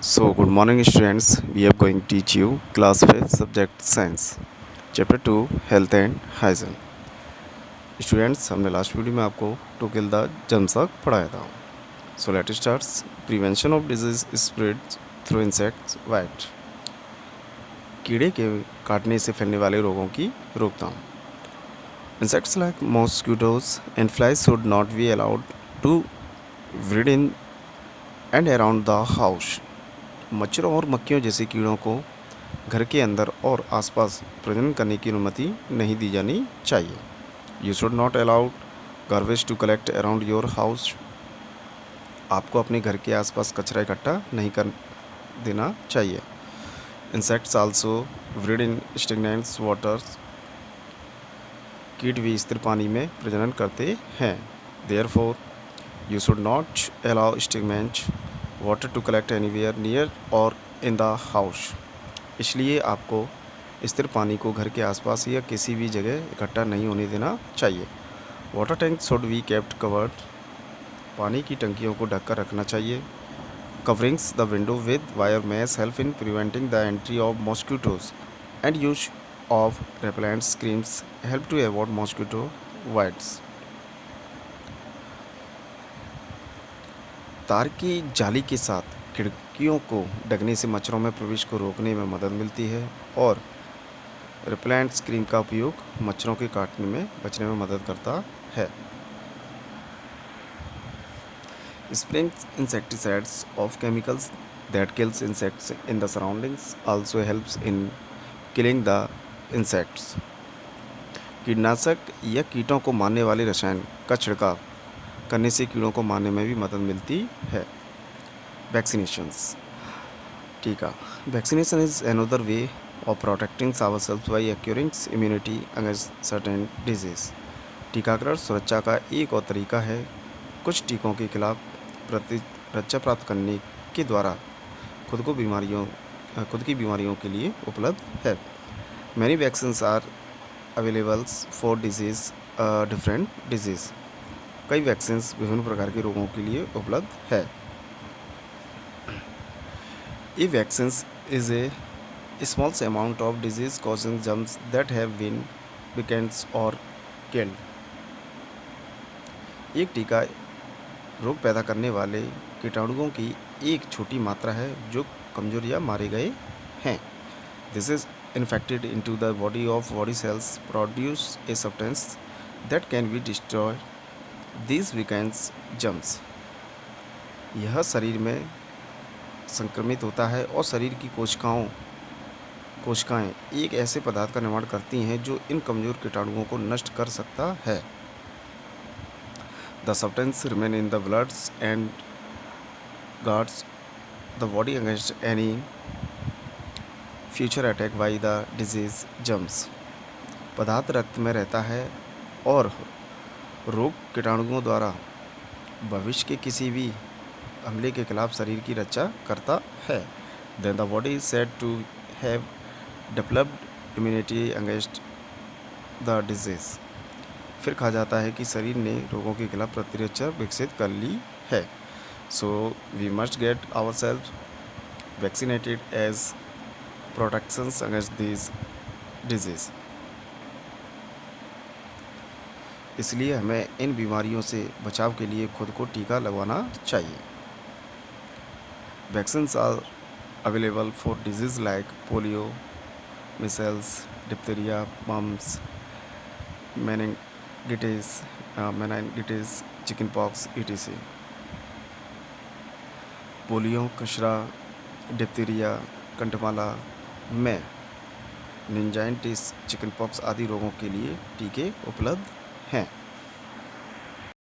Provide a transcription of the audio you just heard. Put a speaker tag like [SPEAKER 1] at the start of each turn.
[SPEAKER 1] So, good morning, students. We are going to teach you class 5 subject science, chapter 2 health and hygiene. Students, हमने last video में आपको to kill the germs तक पढ़ाया था. So let us start. Prevention of disease spread through insects bite. कीड़े के काटने से फैलने वाले रोगों की रोकथाम. Insects like mosquitoes and flies should not be allowed to breed in and around the house. मच्छरों और मक्खियों जैसे कीड़ों को घर के अंदर और आसपास प्रजनन करने की अनुमति नहीं दी जानी चाहिए. You should not allowed garbage to collect around your house. आपको अपने घर के आसपास कचरा इकट्ठा नहीं कर देना चाहिए. Insects also breed in stagnant waters. कीट भी स्थिर पानी में प्रजनन करते हैं. Therefore you should not allow stagnant water to collect anywhere near or in the house. इसलिए आपको स्थिर पानी को घर के आसपास या किसी भी जगह इकट्ठा नहीं होने देना चाहिए. Water tank should be kept covered. पानी की टंकियों को ढककर रखना चाहिए. Coverings the window with wire mesh help in preventing the entry of mosquitoes and use of repellent creams help to avoid mosquito bites. तार की जाली के साथ खिड़कियों को ढकने से मच्छरों में प्रवेश को रोकने में मदद मिलती है और रिपेलेंट क्रीम का उपयोग मच्छरों के काटने में बचने में मदद करता है. Spraying insecticides of chemicals that kills insects in the surroundings also helps in killing the insects. कीटनाशक या कीटों को मारने वाले रसायन का छिड़काव करने से कीड़ों को मारने में भी मदद मिलती है. वैक्सीनेशंस. टीका. Vaccination is another way of protecting ourselves by acquiring immunity against certain disease. टीकाकरण सुरक्षा का एक और तरीका है. कुछ टीकों के खिलाफ प्रतिरक्षा प्राप्त करने के द्वारा खुद की बीमारियों के लिए उपलब्ध है. Many vaccines are availables for disease different diseases. कई वैक्सीन्स विभिन्न प्रकार के रोगों के लिए उपलब्ध है. A vaccines is a small amount of disease causing germs that have been weakened or killed. एक टीका रोग पैदा करने वाले कीटाणुओं की एक छोटी मात्रा है जो कमजोर या मारे गए हैं. This is infected into the body of body cells produce a substance that can be destroy these weekends germs. यह शरीर में संक्रमित होता है और शरीर की कोशिकाएं एक ऐसे पदार्थ का निर्माण करती हैं जो इन कमजोर कीटाणुओं को नष्ट कर सकता है. The substance remain in the bloods and guards the body against any future attack by the disease germs. पदार्थ रक्त में रहता है और रोग कीटाणुओं द्वारा भविष्य के किसी भी हमले के खिलाफ शरीर की रक्षा करता है. Then the body is said to have developed immunity against the disease. फिर कहा जाता है कि शरीर ने रोगों के खिलाफ प्रतिरक्षा विकसित कर ली है. So we must get ourselves vaccinated as protections against this disease. इसलिए हमें इन बीमारियों से बचाव के लिए खुद को टीका लगवाना चाहिए. Vaccines are available for disease like polio, measles, diphtheria, mumps, meningitis, chicken pox etc. Polio, खसरा, डिप्थीरिया, कंठमाला में मेनिनजाइटिस, चिकन पॉक्स आदि रोगों के लिए टीके उपलब्ध हैं.